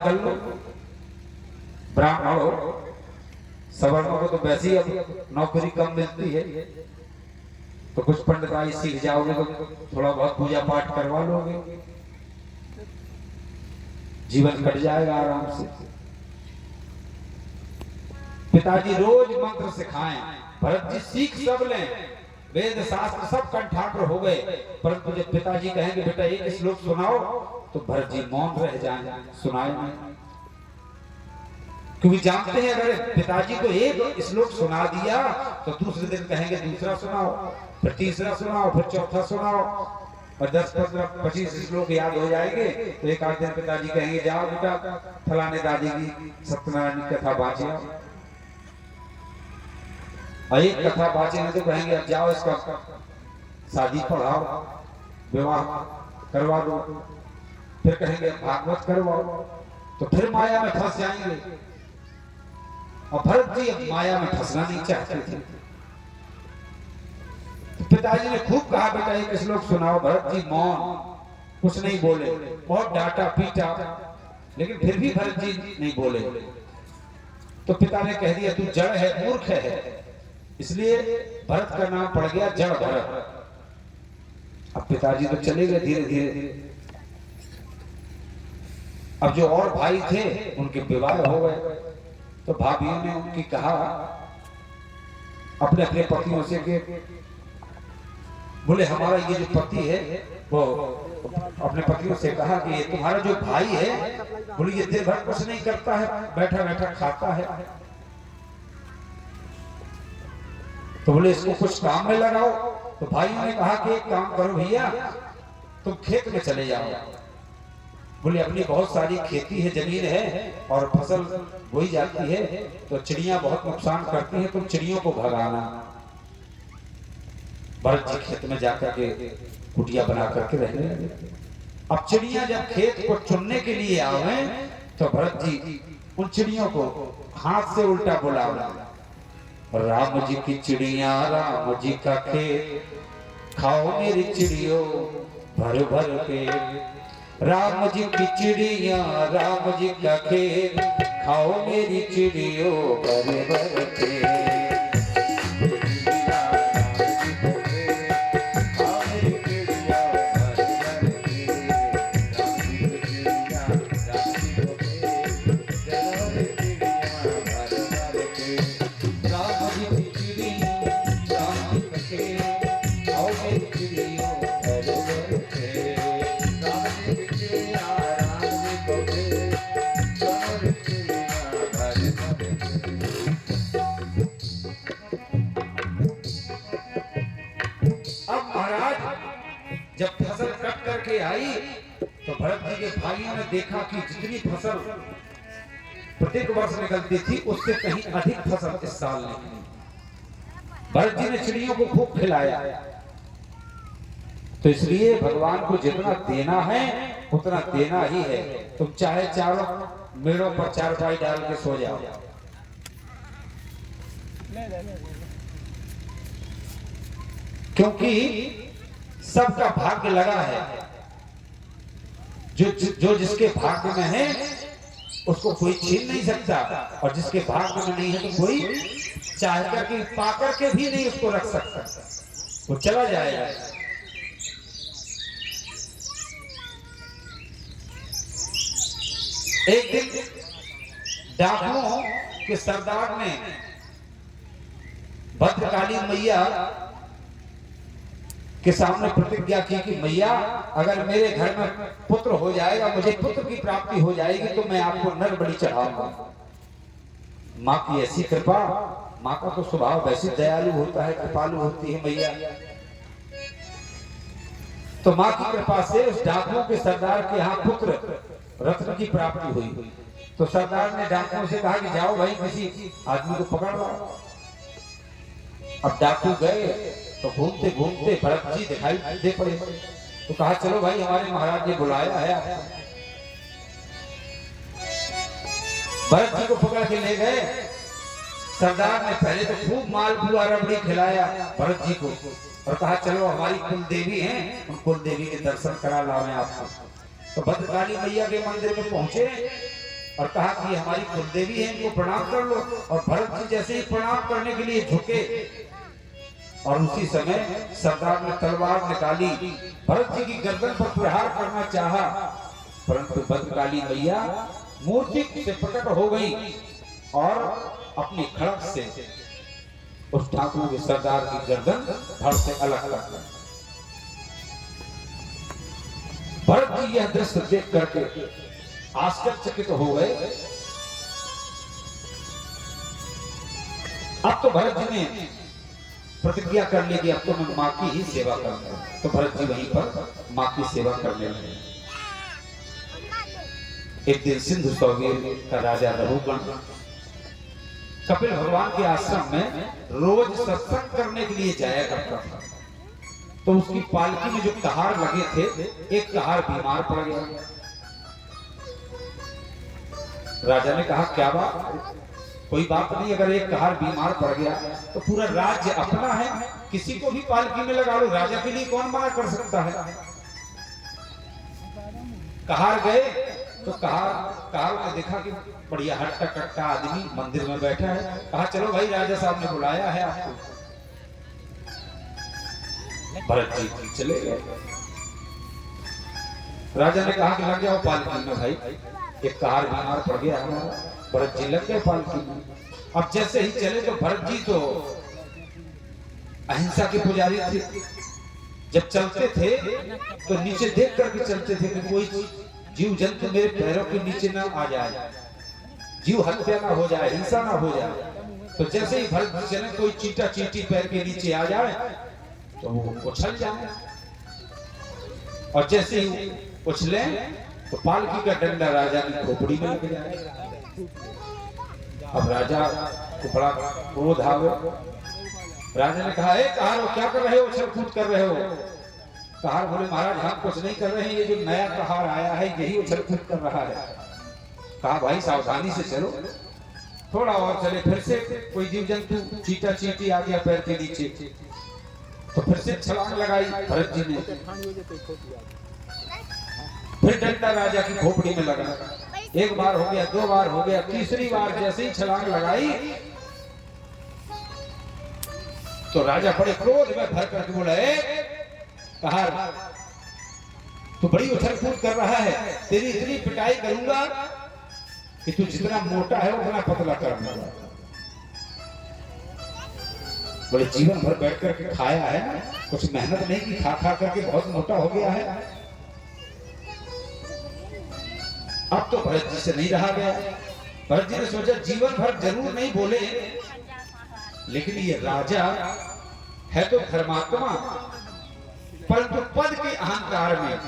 कर लो, ब्राह्मण हो, सवर्णों को तो वैसे ही अब नौकरी कम मिलती है, तो कुछ पंडिताई सीख जाओगे तो थोड़ा बहुत पूजा पाठ करवा लोगे, जीवन कट जाएगा आराम से। पिताजी रोज मंत्र सिखाएं, भरत जी सीख सब लें, वेद शास्त्र सब कंठाग्र हो गए, परंतु जब पिताजी कहेंगे बेटा एक श्लोक सुनाओ, तो भरत जी मौन रह जाएं, सुनाए नहीं। क्योंकि जानते हैं अगर पिताजी को एक श्लोक सुना दिया तो दूसरे दिन कहेंगे दूसरा सुनाओ, फिर तीसरा सुनाओ, फिर चौथा सुनाओ, और 10, 15, 25 श्लोक याद हो जाएंगे तो एक आध दिन पिताजी कहेंगे जाओ बेटा फलाने दादी की सत्यनारायण की कथा बाँचे, और एक कथा बाँचे नहीं तो कहेंगे अब जाओ इसका शादी पढ़ाओ, विवाह करवा दो, फिर कहेंगे भागवत करवाओ, तो फिर माया में फंस जाएंगे। और भरत जी अब माया में फंसना नहीं चाहते थे, तो पिताजी ने खूब कहा बेटा एक श्लोक सुनाओ, भरत जी मौन, कुछ नहीं बोले, बहुत डांटा पीटा, लेकिन फिर भी भरत जी नहीं बोले। तो पिता ने कह दिया तू जड़ है, मूर्ख है, इसलिए भरत का नाम पड़ गया जड़ भरत। अब पिताजी तो चले गए धीरे धीरे। अब जो और भाई थे उनके विवाह हो गए, तो भाभियों ने उनकी कहा अपने अपने पतियों से कि बोले हमारा ये जो पति है वो अपने पतियों से कहा कि तुम्हारा जो भाई है बोले ये दिन भर कुछ नहीं करता है, बैठा बैठा खाता है, तो बोले इसको कुछ काम में लगाओ। तो भाइयों ने कहा कि एक काम करो भैया तुम खेत में चले जाओ, बोले अपनी बहुत सारी खेती है, जमीन है और फसल बोई जाती है, तो चिड़िया बहुत नुकसान करती हैं, तुम चिड़ियों को भगाना। भरत जी खेत में जाकर के कुटिया बना करके रहने लगे। अब चिड़िया जब खेत को चुनने के लिए आवे तो भरत जी उन चिड़ियों को हाथ से उल्टा बुलावे, राम जी की चिड़िया राम जी का खेत, खाओ मेरी चिड़ियों भर भर के, राम जी की चिड़िया राम जी का खेत, खाओ मेरी चिड़ियों भर भर के। जब फसल कट करके आई तो भरत जी के भाइयों ने देखा कि जितनी फसल प्रत्येक वर्ष निकलती थी उससे कहीं अधिक फसल इस साल निकली। भरत जी ने चिड़ियों को खूब खिलाया, तो इसलिए भगवान को जितना देना है उतना देना ही है। तुम चाहे चारों मेड़ों पर चारपाई डाल के सो जाओ, क्योंकि सबका भाग्य लगा है, जो जिसके भाग्य में है उसको कोई छीन नहीं सकता, और जिसके भाग्य में नहीं है तो कोई चाहकर के पाकर के भी नहीं उसको रख सकता, वो चला जाएगा। एक दिन डाकुओं के सरदार ने भद्रकाली मैया के सामने प्रतिज्ञा की कि मैया अगर मेरे घर में पुत्र हो जाएगा, मुझे पुत्र की प्राप्ति हो जाएगी, तो मैं आपको नर बलि चढ़ाऊंगा। माँ की ऐसी कृपा, माँ का तो स्वभाव वैसे दयालु होता है, कृपालु होती है मैया। तो माँ की कृपा से उस डाकुओं के सरदार के यहाँ पुत्र रत्न की प्राप्ति हुई। तो सरदार ने डाकुओं से कहा कि जाओ भाई किसी आदमी को पकड़ लाओ। अब डाकू गए तो घूमते घूमते भरत जी दिखाई दे पड़े, तो कहा चलो भाई हमारे महाराज ने बुलाया है। भरत जी को पकड़ के ले गए। सरदार ने पहले तो खूब मालपुआ रबड़ी खिलाया भरत जी को और कहा चलो हमारी कुल देवी हैं, उन कुल देवी के दर्शन करा लाओ आपको। तो भद्रकाली मैया के मंदिर में पहुंचे और कहा कि ये हमारी कुलदेवी है, इनको प्रणाम कर लो। और भरत जी जैसे ही प्रणाम करने के लिए झुके और उसी समय सरदार ने तलवार निकाली, भरत जी की गर्दन पर प्रहार करना चाहा, परंतु भद्रकाली मैया मूर्ति से प्रकट हो गई और अपनी खड़क से उस ठाकुर के सरदार की गर्दन धड़ से अलग कर दी। भरत जी यह दृश्य देख करके आश्चर्यचकित हो गए। अब तो भरत जी ने प्रतिज्ञा कर ली कि अब तो मैं माँ की ही सेवा करूंगा। तो भरत जी वहीं पर माँ की सेवा करने लगे। एक दिन सिंधु सौवीर का राजा रघुगण कपिल भगवान के आश्रम में रोज सत्संग करने के लिए जाया करता था। तो उसकी पालकी में जो कहार लगे थे, एक कहार बीमार पड़ गया। राजा ने कहा क्या बात? कोई बात नहीं, अगर एक कहार बीमार पड़ गया तो पूरा राज्य अपना है, किसी को भी पालकी में लगा लो, राजा के लिए कौन मना कर सकता है। कहार गए तो कहार ने देखा कि बढ़िया हट्टा कट्टा आदमी मंदिर में बैठा है। कहा चलो भाई, राजा साहब ने बुलाया है आपको। भरत जी चले गए। राजा ने कहा कि लग जाओ पालकी में भाई, एक कहार बीमार पड़ गया हमारा। भरत जी लग गए पालकी में। अब जैसे ही चले तो भरत जी तो अहिंसा के पुजारी थे। जब चलते थे तो नीचे देख करके चलते थे कि कोई जीव जंतु मेरे पैरों के नीचे ना आ जाए, जीव हत्या ना हो जाए, हिंसा ना हो जाए। तो जैसे ही भरत जी चले, कोई चींटा चींटी पैर के नीचे आ जाए तो वो उछल जाए। और जैसे ही उछले तो पालकी का डंडा राजा की खोपड़ी में लग जाए। अब राजा को बड़ा क्रोध आ गया। राजा ने कहा, कहार क्या कर रहे हो, उछल कूद कर रहे हो? कहार बोले, महाराज हम कुछ नहीं कर रहे हैं, ये जो नया कहार आया है यही उछल कूद कर रहा है। कहा भाई सावधानी से चलो। थोड़ा और चले, फिर से कोई जीव जंतु चींटा चींटी आ गया पैर के नीचे। तो फिर से छलांग लगाई भरत जी ने। फिर डंडा राजा की खोपड़ी में लगा। एक बार हो गया, दो बार हो गया, तीसरी बार जैसे ही छलांग लगाई तो राजा बड़े क्रोध में भर कर बोला, कहार तू बड़ी उछल कूद कर रहा है, तेरी इतनी पिटाई करूंगा कि तू जितना मोटा है उतना पतला कर दूंगा। बोले जीवन भर बैठ करके खाया है ना, कुछ मेहनत नहीं की, खा खा करके बहुत मोटा हो गया है। अब तो भरत जी से नहीं रहा गया। भरत जी ने सोचा जीवन भर जरूर नहीं बोले, लेकिन ये राजा है तो धर्मात्मा, परंतु पद के अहंकार में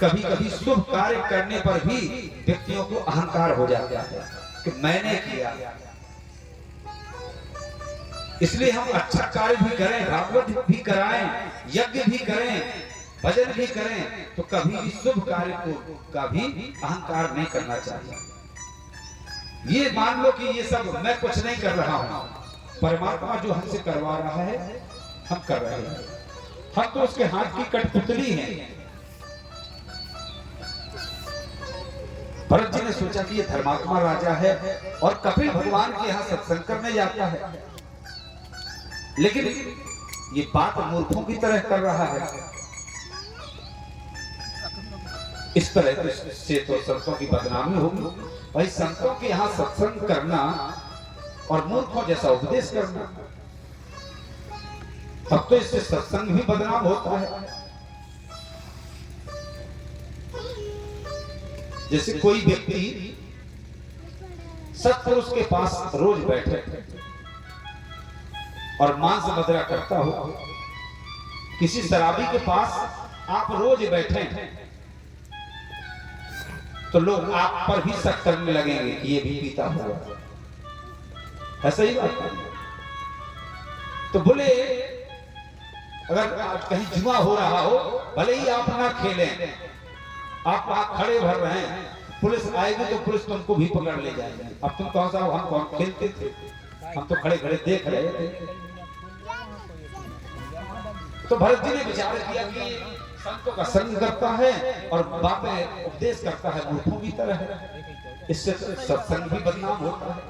कभी कभी शुभ कार्य करने पर भी व्यक्तियों को अहंकार हो जाता है कि मैंने किया। इसलिए हम अच्छा कार्य भी करें, भागवत भी कराएं, यज्ञ भी करें, भजन भी करें, तो कभी भी शुभ कार्य को का भी अहंकार नहीं करना चाहिए। ये मान लो कि ये सब मैं कुछ नहीं कर रहा हूं, परमात्मा जो हमसे करवा रहा है हम कर रहे हैं, हम तो उसके हाथ की कठपुतली हैं। भरत जी ने सोचा कि ये धर्मात्मा राजा है और कपिल भगवान के यहाँ सत्संग करने जाता है, लेकिन ये बात मूर्खों की तरह कर रहा है। इस तरह से तो संतों की बदनामी होगी। भाई संतों के यहाँ सत्संग करना और मूर्खों जैसा उपदेश करना, तब तो इससे सत्संग भी बदनाम होता है। जैसे कोई व्यक्ति सत्पुरुष के पास रोज बैठे और मांस मदिरा करता हो, किसी शराबी के पास आप रोज बैठे तो लोग आप पर भी शक करने लगेंगे कि ये भी पीता होगा। ऐसा ही बात है। तो बोले अगर कहीं जुआ हो रहा हो, भले ही आप ना खेलें, आप वहां खड़े भर रहे हैं, पुलिस आएगी तो पुलिस तुमको भी पकड़ ले जाएगी। अब तुम कौन सा हो, हम कौन खेलते थे, हम तो खड़े खड़े देख रहे थे। तो भरत जी ने विचार किया कि संतों का संग करता है और बातें उपदेश करता है मूर्खों की तरह। इससे सत्संग भी बदनाम होता है,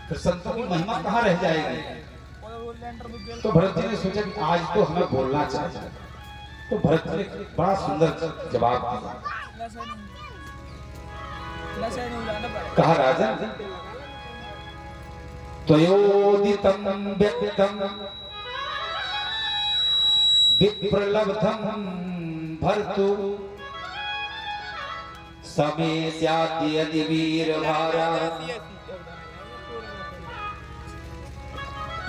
फिर संतों की महिमा कहाँ रह जाएगी। तो भरत जी ने सोचा कि आज तो हमें बोलना चाहिए। तो भरत जी ने बड़ा सुंदर जवाब दिया। कहा राजन, त्वयोदितं व्यक्तं विप्रलब्धं भर्तु समे स्यात् यदि वीरभारा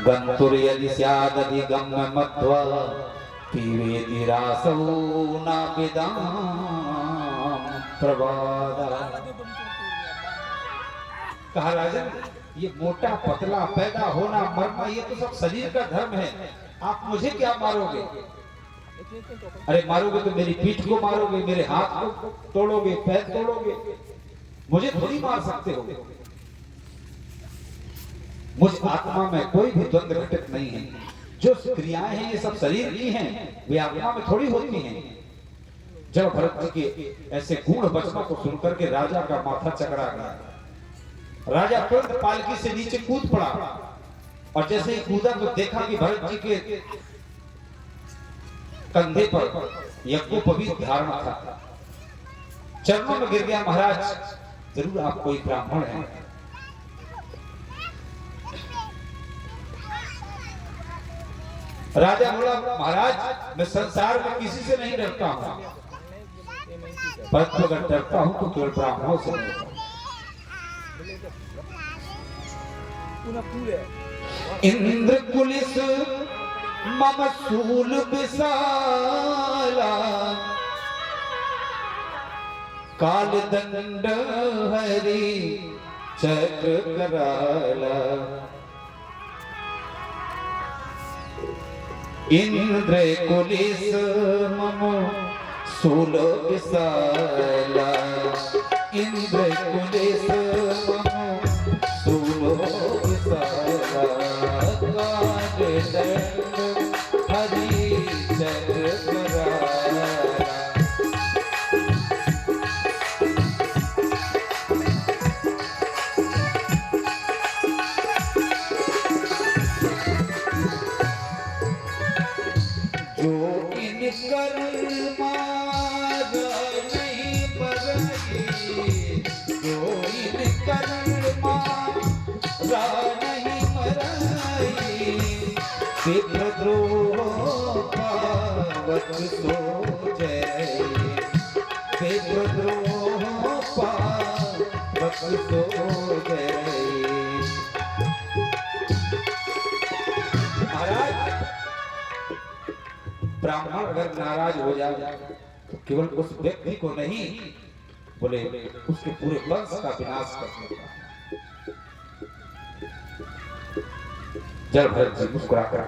गन्तुर्यदि स्यादधिगम्य मध्वा पीवेति रासौ नापिदां प्रवादा। कहा राजन, ये मोटा पतला पैदा होना मरना ये तो सब शरीर का धर्म है, आप मुझे क्या मारोगे? अरे मारोगे तो मेरी पीठ को मारोगे, मेरे हाथ को तोड़ोगे, पैर तोड़ोगे, मुझे थोड़ी मार सकते हो। मुझ आत्मा में कोई भी द्वंद्व घटित नहीं है। जो क्रियाएं हैं ये सब शरीर की हैं, वे आत्मा में थोड़ी होती हैं। जब भरत जी के ऐसे गूढ़ वचनों को सुनकर के राजा का माथा चकरा गया। राजा तुरंत पालकी से नीचे कूद पड़ा और जैसे ही कूदा तो देखा कि भरत जी के कंधे पर यज्ञोपवीत धारण था। चरणों में गिर गया, महाराज जरूर आप कोई ब्राह्मण हैं। राजा बोला, महाराज मैं संसार में किसी से नहीं डरता हूं, परंतु अगर डरता हूं तो केवल ब्राह्मणों से डरता हूं। इंद्र कुलिस मम शूल विशाला काल दंड हरि चक्र कराला। इंद्र कुलिस मम शूल विशाला इंद्र कुलिस मम शूल विशाला काल दंड हरि चक्र कराला। विप्रद्रोह पावक सो जय विप्रद्रोह पावक सो जय। महाराज ब्राह्मण अगर नाराज हो जाए तो केवल उस व्यक्ति को नहीं, बोले उसके पूरे वंश का विनाश कर देता है। जब भरत जी मुस्कुराकर